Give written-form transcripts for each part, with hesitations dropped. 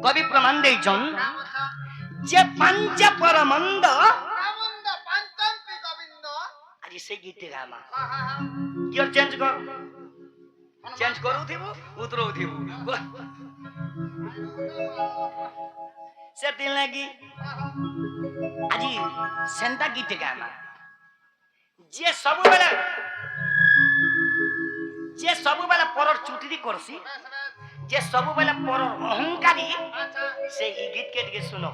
কবি প্রমাণ দেইছন যে পাঞ্চ পরমন্দ আজি সেই গীতে গামা কিয় চেঞ্জ କରୁଥିବୁ ଉତରଉଥିବୁ ସେଥି ଲାଗି আজি ସେନ୍ତା ଗୀତେ ଗାମା ଯେ ସବୁବେଳେ ପରର ଚୁଟିରି କରସି যে ସବୁବେଳେ ପର ଅହଙ୍କାରୀ ସେ ଇ ଗୀତ କେ ଟିକେ ଶୁନ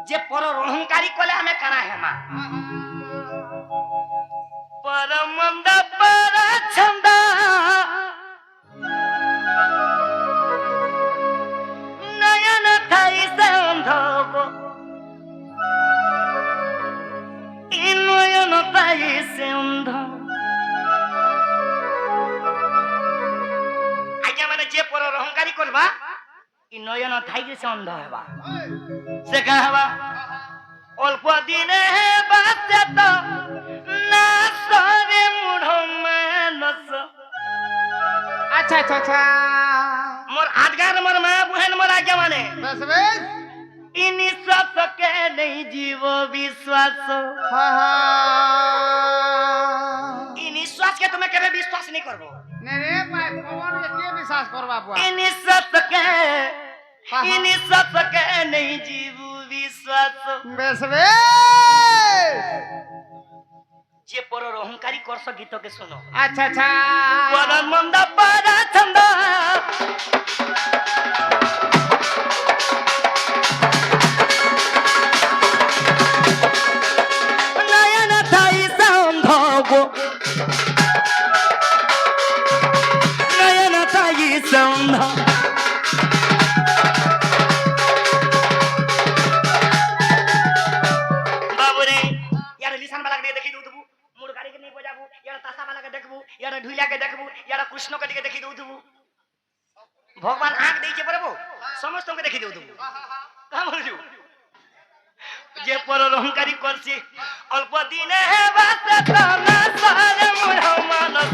যে পর অহংকারী কলে আমি কানা হেমা পরমন্দ পর ছন্দ নয়ন থাই সে অন্ধ ই নয়ন থাই সে অন্ধ আজ্ঞা মানে যে পর অহংকারী করবা ই নয়ন থাই সে অন্ধ হেবা সে কা হেবা অল্প দিনে হেবা সে তো না সরে মুঢ় মানস আচ্ছা আচ্ছা আচ্ছা মোর আজগার মোর মা বুহেন মোর আজ্ঞা মানে বেশ বেশ ই নিঃশ্বাস কে নেই জীব বিশ্বাস ই নিঃশ্বাস কে তুমি কেবে বিশ্বাস नहीं করবো নে রে ভাই পবন কে কে বিশ্বাস করবা বুয়া ই নিঃশ্বাস কে নেই জীব বিশ্বাস বেশ বেশ যে পরর অহংকারী করছ গীতকে শোনো আচ্ছা আচ্ছা পরমন্দ পর ছন্দ নয়ন থাই সন্ধ গো নয়ন থাই সন্ধ বাবুরে ইয়ারে লিসান বালা কে দেখি দউতবু মোর গাড়ি কে নি বজাবু ইয়ারে তাসা বালা কে দেখবু ইয়ারে ঢুইলা কে দেখবু ইয়ারে কৃষ্ণ কে দেখি দউতবু ভগবান আঁখ দেইছে পড়বো সমস্ত কে দেখি দউতবু কা বলছু যে পর অহংকারী করছি অল্প দিনে বাসে তো না সারে মোর মানস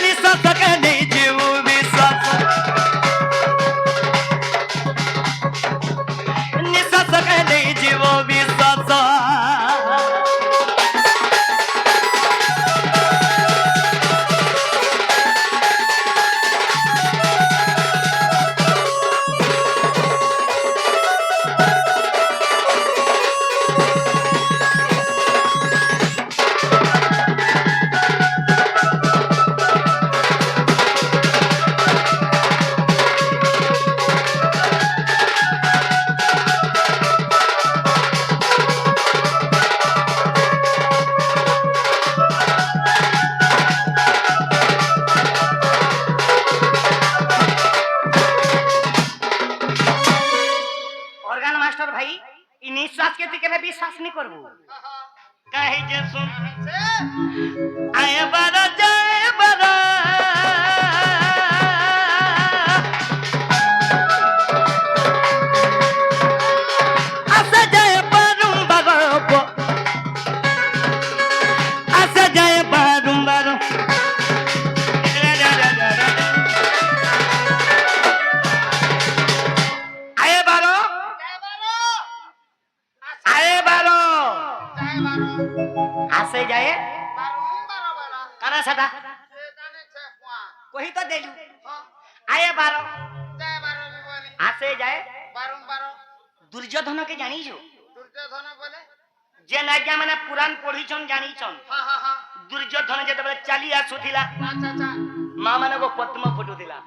নিঃশ্বাস কে নেই জীব বিশ্বাস নিঃশ্বাস কে নেই জীব বিশ্বাস অর্গান মাস্টার ভাই ই নিঃশ্বাস কে তুই কেবে বিশ্বাস নি করবো কাহে যে শুন আয় বার যায় বার আসা যায় বারংবার আসা যায় বারংবার আয় বারো আয়ে বারো আসে যায় কানা সাদা কহি তো দেলু আয়ে বারো আসে যায় দুর্যোধন কে জানিছো যে নাইকা মানে পুরাণ পড়িছন জানিছন দুর্যোধন যেতবেলে চালি আসুথিলা মা মানে পদ্ম ফুটুথিলা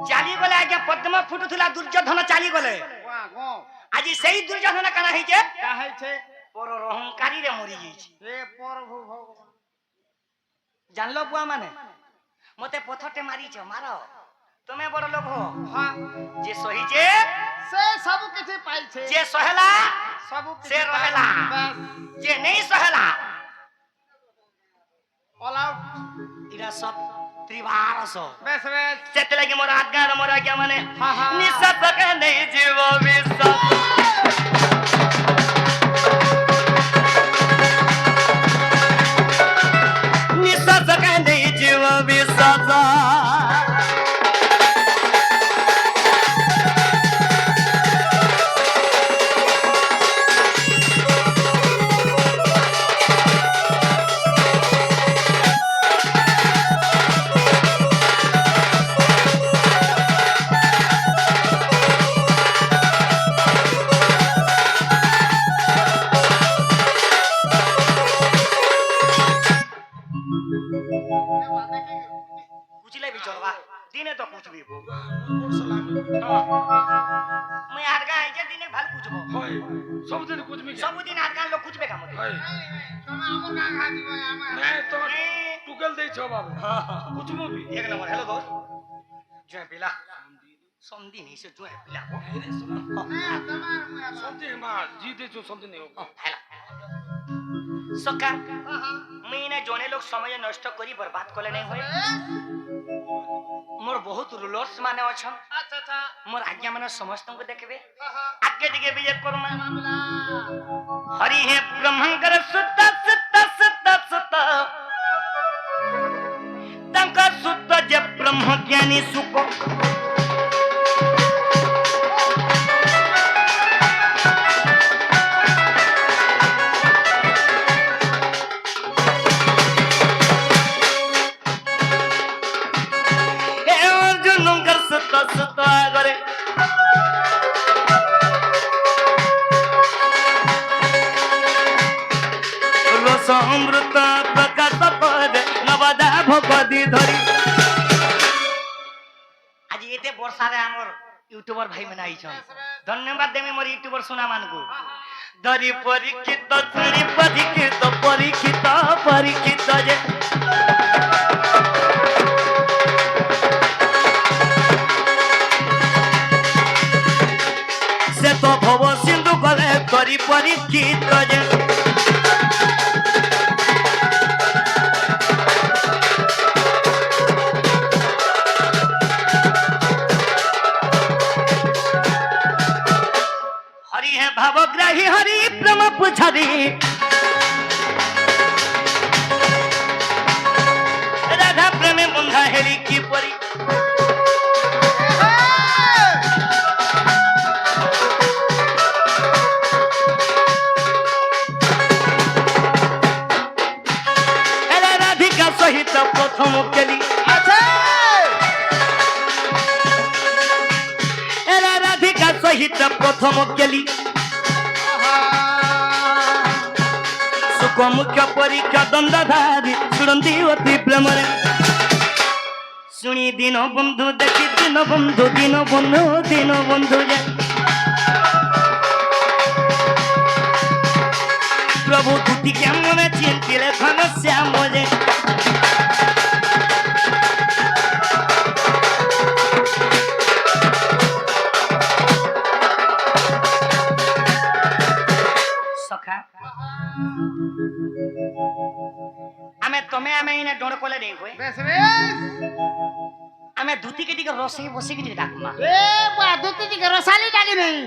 চালি গলে আগে পদ্ম ফুটুথিলা দুর্যোধন চালি গলে আজি সেই দুর্যোধন কানা হইছে পর অহংকারী রে মরি যাইছে জানলো বুয়া মানে মতে পথরতে মারিছ মারো তুমি বড় লোক হো যে সহিছে সে সব কিছু পাইছে যে সহেলা সব সে রহেলা যে নেই সহেলা অল আউট ইরা সব ত্রিভারস বেশ বেশ সেতে লাগি মোর আজ্ঞার মোর আজ্ঞা মানে হ্যাঁ, হ্যাঁ। নিঃশ্বাস কে নেই জীব বিশ্বাস নিঃশ্বাস কে सजा कुचले भी चलवा दिने तो कुछ भी बो मैं आटका आइजे दिने भाल कुचबो হয় সবদিন কুচবি सब दिन आटका लोग कुचबे काम होते হয় তুমি আমো না খাদি ভাই আমার না তো টুকেল দেইছ বাবু কুচবি एक नंबर हेलो दोस्त जो पिला समदी नहीं से जो पिला না তোমার মুয়া সবদিন মা জি দেইছ সবদিন নেও हेला सका महीने जोने लोग समय नष्ट करी बर्बाद कले नहीं होए मोर बहुत रूलर्स माने अछन আচ্ছা আচ্ছা मोर आज्ञा माने समस्त को देखबे হ্যাঁ आगे दिगे विजय करमा মামলা हरि हे ब्रह्मंकर सुत सुत सुत सुत तंका सुत जे ब्रह्म ज्ञानी सुख हे अर्जुन कर सुत सुत करे रस अमृत प्रकाश पद नवदा भगवती धरी आज एते वर्षा रे हमर यूट्यूबर भाई मन आई छन धन्यवाद देमी मोर यूट्यूबर सुना मान को धरी परीक्षित सुनी परीक्षित जे से तो भव सिंधु गले करी परीक्षित जे हरि है भावग्राही हरि प्रेम पुछारी राधा प्रेमे बंधा हेरी की परी एला राधिका सहित प्रथम केली আছে एला राधिका सहित प्रथम केली सुख मुख्य परीक्षा दंडधारी सुरंदी अति प्रेम रे सुनी दिन बंधु देखी दिन बंधु जे प्रभु दुति के मने चिंतिले घन श्याम जे सखा आमे तमे आमे इने डोड़ कोले नहीं होए বেশ বেশ आमे धुती के दिके रसे बसे के डाकमा এ বা দুটি দিকে রসালি ডাকি নেই